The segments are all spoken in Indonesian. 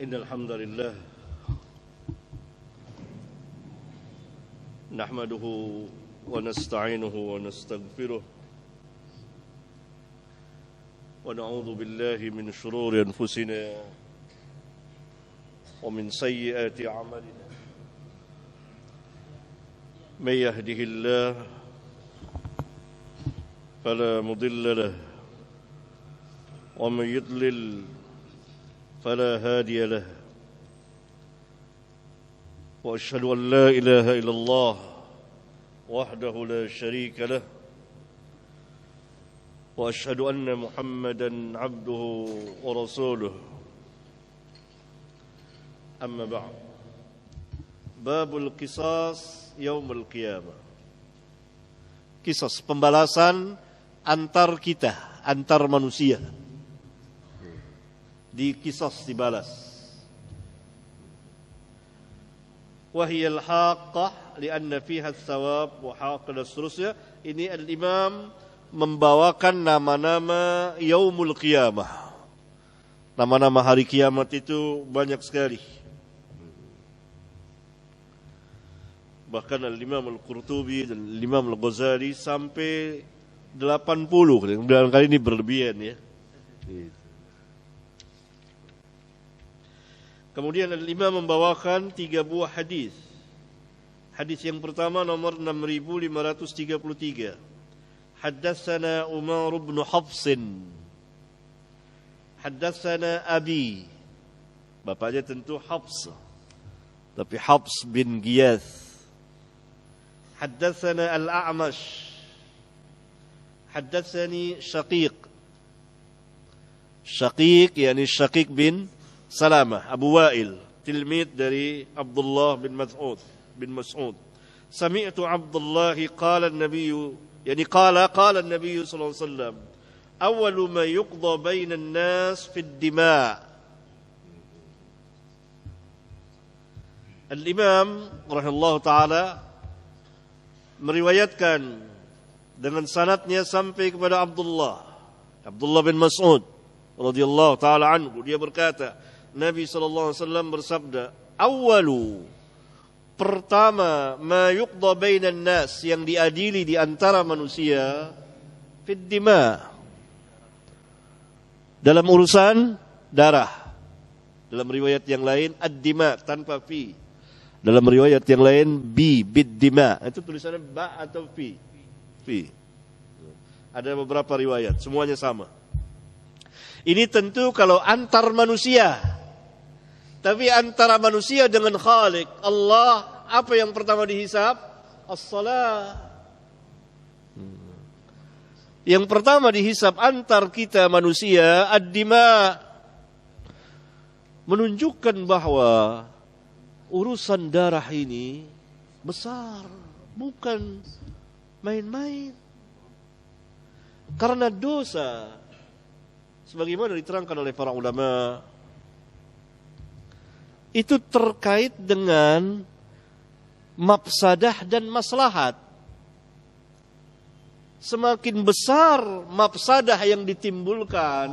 إن الحمد لله نحمده ونستعينه ونستغفره ونعوذ بالله من شرور أنفسنا ومن سيئات أعمالنا من يهده الله فلا مضل له ومن يضلل فلا هادي له وأشهد أن لا إله إلا الله وحده لا شريك له وأشهد أن محمدا عبده ورسوله أما بعد باب القصاص يوم القيامة. Qisas, pembalasan antar kita, antar manusia. Diqisas, dibalas. Wahiyal haqqah lianna fiha thawab wa haqqa dan seterusnya. Ini al-imam membawakan nama-nama yaumul qiyamah. Nama-nama hari kiamat itu banyak sekali. Bahkan al-imam al-Qurtubi dan al-imam al-Ghazali sampai 80. Kemudian kali ini berlebihan ya. Kemudian al-imam membawakan 3 buah hadis. Hadis yang pertama nomor 6533. Haddatsana Umar bin Hafs. Haddatsana Abi. Bapaknya tentu Hafs. Tapi Hafs bin Giyath. Haddatsana Al-A'mash. Haddatsani Syaqiq. Syaqiq yakni Syaqiq bin Salamah, Abu Wa'il, tilmid dari Abdullah bin Mas'ud. Sami'tu Abdullah qala an-nabiy, yani qala an-nabiy sallallahu alaihi wasallam, awwalu ma yuqda bainan nas fi ad-dima'. Al-Imam rahimahullah taala meriwayatkan dengan sanadnya sampai kepada Abdullah bin Mas'ud radhiyallahu taala anhu. Dia berkata, Nabi SAW bersabda, awalu, pertama, ma yuqda bainan nas, yang diadili di antara manusia, fid dima, dalam urusan darah. Dalam riwayat yang lain, ad-dima, tanpa fi. Dalam riwayat yang lain, bid dima. Itu tulisannya ba atau fi. Ada beberapa riwayat, semuanya sama. Ini tentu kalau antar manusia. Tapi antara manusia dengan Khalik, Allah, apa yang pertama dihisab? As-salah. Yang pertama dihisab antar kita manusia, ad-dima. Menunjukkan bahwa urusan darah ini besar, bukan main-main. Karena dosa, sebagaimana diterangkan oleh para ulama, itu terkait dengan mafsadah dan maslahat. Semakin besar mafsadah yang ditimbulkan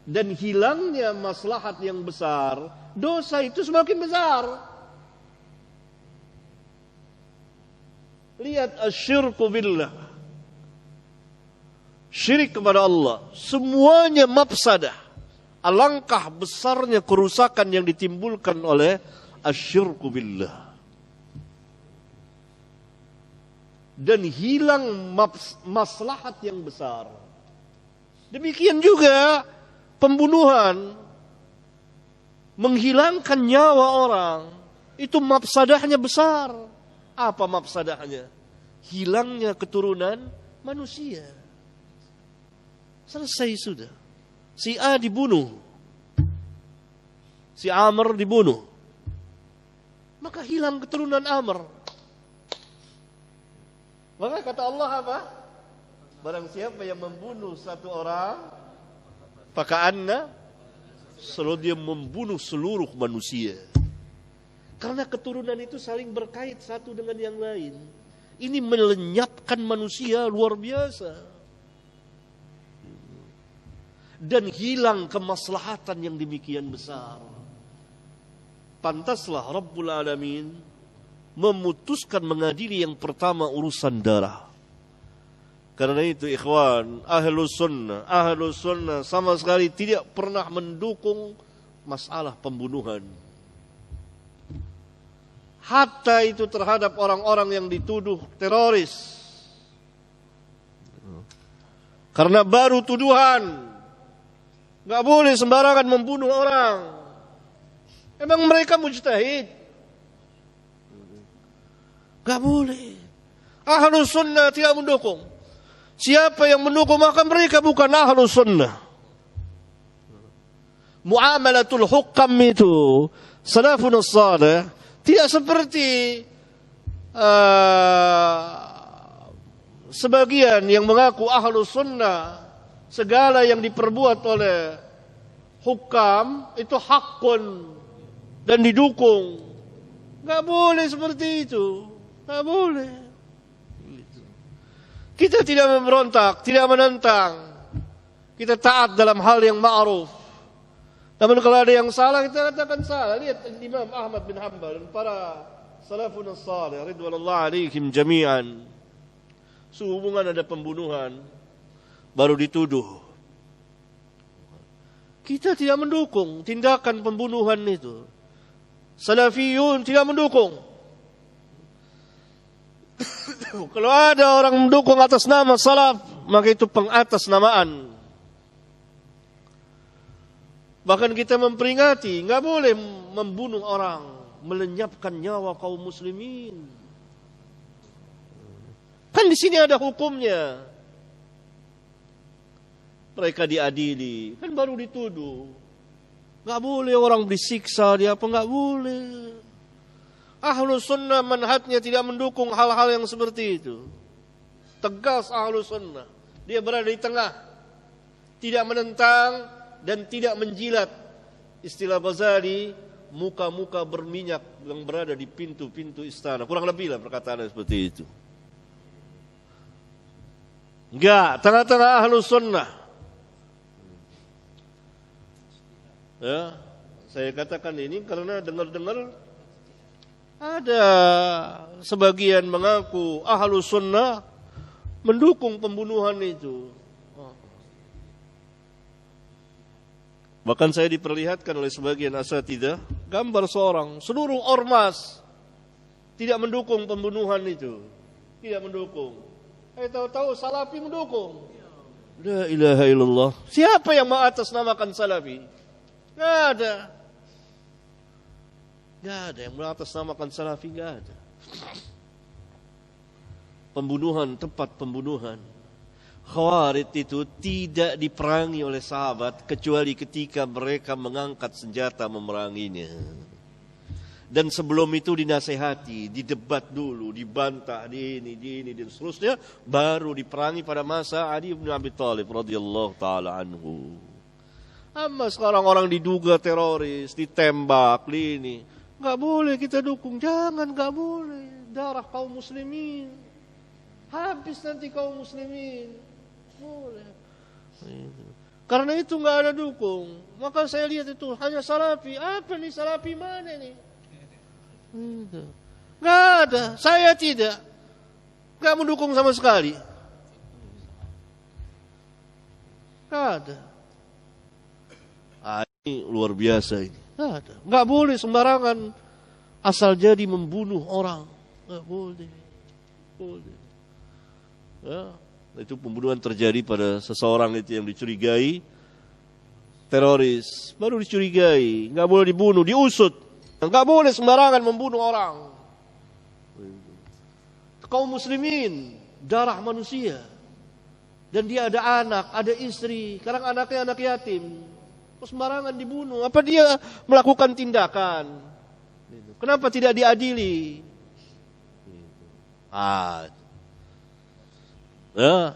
dan hilangnya maslahat yang besar, dosa itu semakin besar. Lihat asyirku billah, syirik kepada Allah, semuanya mafsadah. Alangkah besarnya kerusakan yang ditimbulkan oleh asyirku billah. Dan hilang maslahat yang besar. Demikian juga pembunuhan, menghilangkan nyawa orang, itu mafsadahnya besar. Apa mafsadahnya? Hilangnya keturunan manusia. Selesai sudah. Si A dibunuh, si Amr dibunuh, maka hilang keturunan Amr. Maka kata Allah apa? Barang siapa yang membunuh satu orang, faka'anna, selalu dia membunuh seluruh manusia. Karena keturunan itu saling berkait satu dengan yang lain. Ini melenyapkan manusia luar biasa. Dan hilang kemaslahatan yang demikian besar. pantaslah Rabbul Alamin memutuskan mengadili yang pertama urusan darah. Karena itu ikhwan, ahlus sunnah sama sekali tidak pernah mendukung masalah pembunuhan. Hatta itu terhadap orang-orang yang dituduh teroris. Karena baru tuduhan, nggak boleh sembarangan membunuh orang. Emang mereka mujtahid? Nggak boleh. Ahlus sunnah tidak mendukung. Siapa yang mendukung maka mereka bukan ahlus sunnah. Muamalatul hukam itu salafun salih tidak seperti sebagian yang mengaku ahlus sunnah, segala yang diperbuat oleh hukam itu hakun dan didukung. Nggak boleh seperti itu. Nggak boleh. Kita tidak memberontak, tidak menentang. Kita taat dalam hal yang ma'ruf. Namun kalau ada yang salah, kita katakan salah. Lihat Imam Ahmad bin Hanbal dan para salafun salih ridwanullah alaihim jami'an. Sehubungan ada pembunuhan, baru dituduh. Kita tidak mendukung tindakan pembunuhan itu. Salafiyun tidak mendukung. Kalau ada orang mendukung atas nama salaf, maka itu pengatasnamaan. Bahkan kita memperingati, nggak boleh membunuh orang, melenyapkan nyawa kaum muslimin. Kan di sini ada hukumnya. Mereka diadili, kan baru dituduh. Nggak boleh orang disiksa, dia apa nggak boleh. Ahlus sunnah manhajnya tidak mendukung hal-hal yang seperti itu. Tegas ahlus sunnah. Dia berada di tengah. Tidak menentang dan tidak menjilat. Istilah Ghazali, muka-muka berminyak yang berada di pintu-pintu istana. Kurang lebih lah perkataan seperti itu. Enggak, tengah-tengah ahlus sunnah. Ya, saya katakan ini karena dengar-dengar ada sebagian mengaku ahlus sunnah mendukung pembunuhan itu. Bahkan saya diperlihatkan oleh sebagian asatidzah gambar seorang, seluruh ormas tidak mendukung pembunuhan itu. Tidak mendukung. Tahu-tahu salafi mendukung. La ilaha illallah. Siapa yang mengatasnamakan salafi? Tidak ada. Tidak ada yang mengatasnamakan salafi, tidak ada. Pembunuhan, tempat pembunuhan. Khawarij itu tidak diperangi oleh sahabat kecuali ketika mereka mengangkat senjata memeranginya. Dan sebelum itu dinasehati, didebat dulu, dibantah, di ini, dan seterusnya, baru diperangi pada masa Ali bin Abi Thalib radhiyallahu taala anhu. Amma sekarang orang diduga teroris, ditembak, ini, nggak boleh kita dukung, jangan, nggak boleh. Darah kaum muslimin, habis nanti kaum muslimin, boleh. Karena itu nggak ada dukung. Maka saya lihat itu hanya salafi. Apa nih salafi mana nih? Nggak ada. Saya tidak. Nggak mendukung sama sekali. Nggak ada. Ini luar biasa ini. Nggak ada. Nggak boleh sembarangan asal jadi membunuh orang. Nggak boleh. Boleh. Ya, itu pembunuhan terjadi pada seseorang itu yang dicurigai teroris. Baru dicurigai. Nggak boleh dibunuh, diusut. Nggak boleh sembarangan membunuh orang. Kaum muslimin, darah manusia. Dan dia ada anak, ada istri. Sekarang anaknya anak yatim. Sembarangan dibunuh. Apa dia melakukan tindakan? Kenapa tidak diadili? Ya,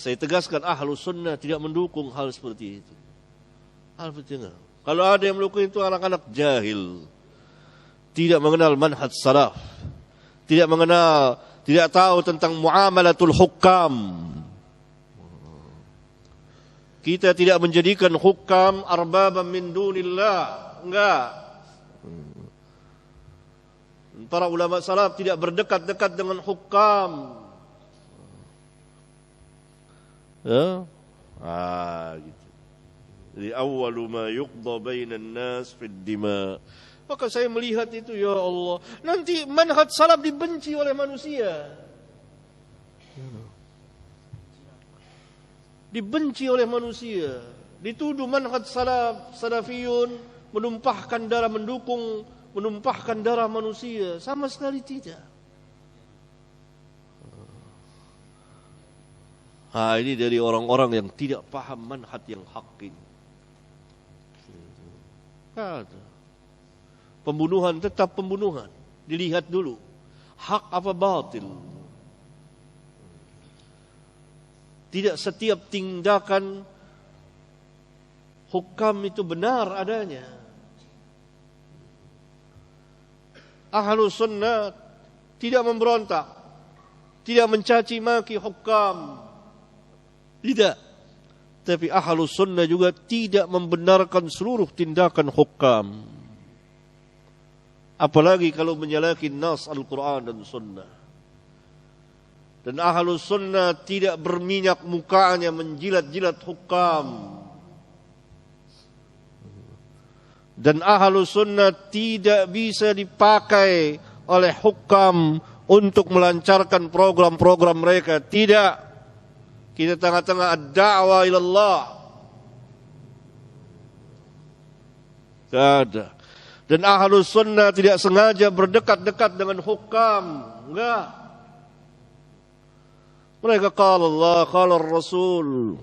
saya tegaskan ahlus sunnah tidak mendukung hal seperti itu. Hal seperti itu. Kalau ada yang mendukung itu anak-anak jahil. Tidak mengenal manhaj salaf, tidak mengenal, tidak tahu tentang muamalatul hukam. Kita tidak menjadikan hukam arbaban min dunillah, enggak. Para ulama salaf tidak berdekat-dekat dengan hukam. Ya? Gitu. Jadi awwalu ma yuqda bainan nas fid dima. Maka saya melihat itu, ya Allah, nanti manhaj salaf dibenci oleh manusia. Dibenci oleh manusia. Dituduh manhaj salaf, salafiyun menumpahkan darah, menumpahkan darah manusia. Sama sekali tidak. Ini dari orang-orang yang tidak paham manhaj yang hak ini. Pembunuhan tetap pembunuhan. Dilihat dulu, hak apa batil. Tidak setiap tindakan hukam itu benar adanya. Ahlus sunnah tidak memberontak, tidak mencaci maki hukam. Tidak. Tapi ahlus sunnah juga tidak membenarkan seluruh tindakan hukam. Apalagi kalau menyalahi nas Al-Quran dan sunnah. Dan ahlus sunnah tidak berminyak mukanya menjilat-jilat hukam. Dan ahlus sunnah tidak bisa dipakai oleh hukam untuk melancarkan program-program mereka. Tidak. Kita tengah-tengah ad-da'wah ilallah. Tidak ada. Dan ahlus sunnah tidak sengaja berdekat-dekat dengan hukam. Enggak. Mereka qala Allah, qala Rasul.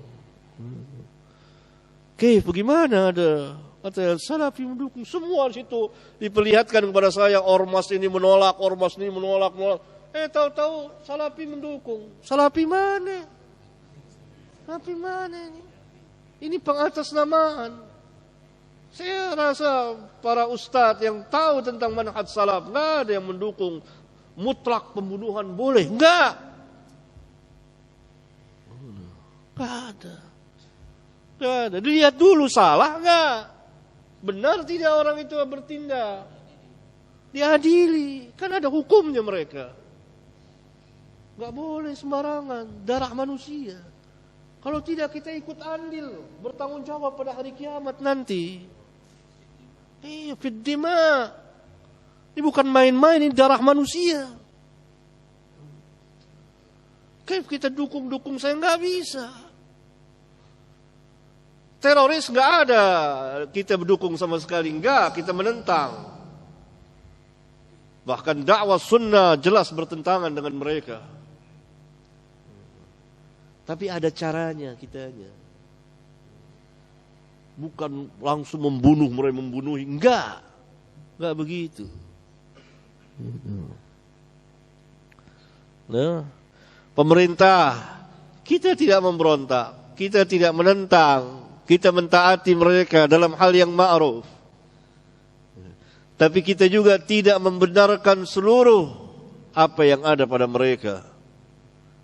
Bagaimana ada? Kata salafi mendukung. Semua di situ diperlihatkan kepada saya. Ormas ini menolak, ormas ini menolak. Tahu-tahu salafi mendukung. Salafi mana? Tapi mana ini? Ini pengatasnamaan. Saya rasa para ustadz yang tahu tentang manhaj salaf, nggak ada yang mendukung mutlak pembunuhan boleh. Nggak ada. Nggak ada. Dilihat dulu salah nggak? Benar tidak orang itu bertindak? Diadili. Kan ada hukumnya mereka. Nggak boleh sembarangan. Darah manusia. Kalau tidak kita ikut andil, bertanggung jawab pada hari kiamat nanti. Fiddima. Ini bukan main-main, ini darah manusia. Kayak kita dukung-dukung saya nggak bisa. Teroris nggak ada, kita berdukung sama sekali nggak, kita menentang. Bahkan dakwah sunnah jelas bertentangan dengan mereka. Tapi ada caranya kitanya. Bukan langsung membunuh, mulai membunuhi. Enggak begitu. Nah, pemerintah, kita tidak memberontak, kita tidak menentang, kita mentaati mereka dalam hal yang ma'ruf. Tapi kita juga tidak membenarkan seluruh apa yang ada pada mereka.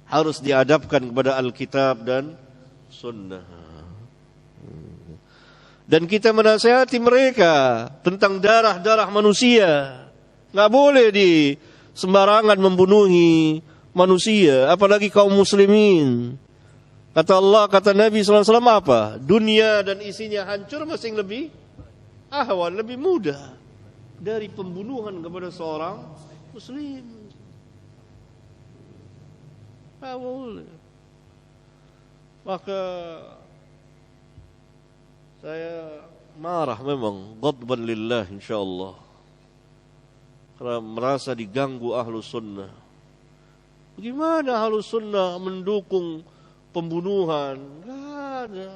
Harus dihadapkan kepada Alkitab dan Sunnah. Dan kita menasihati mereka tentang darah-darah manusia. Nggak boleh di sembarangan membunuhi manusia, apalagi kaum muslimin. Kata Allah, kata Nabi SAW apa? Dunia dan isinya hancur masing lebih ahwan, lebih mudah dari pembunuhan kepada seorang muslim. Nggak boleh. Maka saya marah memang, ghadban lillah insyaallah. Karena merasa diganggu ahlus sunnah. Bagaimana ahlus sunnah mendukung pembunuhan? Nggak ada.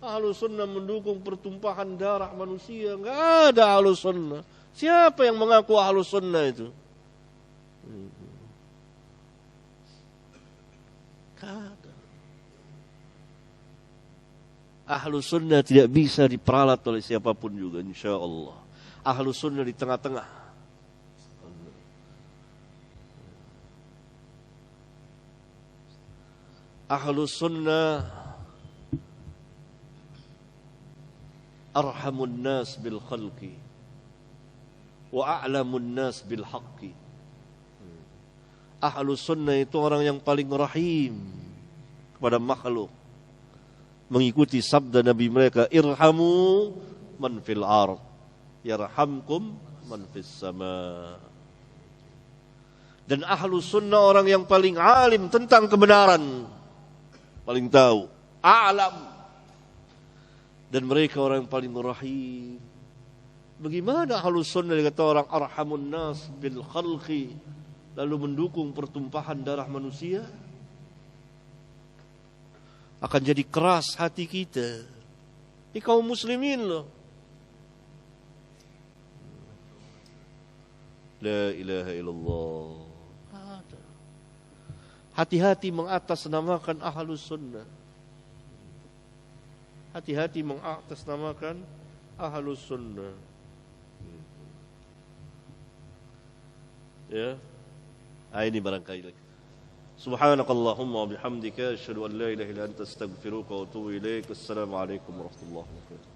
Ahlus sunnah mendukung pertumpahan darah manusia? Nggak ada ahlus sunnah. Siapa yang mengaku ahlus sunnah itu? Ahlus sunnah tidak bisa diperalat oleh siapapun juga, insya Allah. Ahlus sunnah di tengah-tengah. Ahlus sunnah arhamun nas bil khalqi wa a'lamun nas bil haqqi. Ahlus sunnah itu orang yang paling rahim kepada makhluk. Mengikuti sabda Nabi mereka, irhamu man fil ard yarhamkum man fis sama. Dan ahlus sunnah orang yang paling alim tentang kebenaran, paling tahu, a'lam. Dan mereka orang yang paling rahim. Bagaimana ahlus sunnah dikata orang arhamun nas bil khalqi, lalu mendukung pertumpahan darah manusia? Akan jadi keras hati kita. Ini kaum muslimin loh. La ilaha illallah. Hati-hati mengatasnamakan ahlus sunnah. Hati-hati mengatasnamakan ahlus sunnah. Ya. Ini barangkali. Subhanakallahumma wa bihamdika asyhadu an la ilaha illa anta astaghfiruka wa atubu ilaik. Assalamualaikum warahmatullahi wabarakatuh.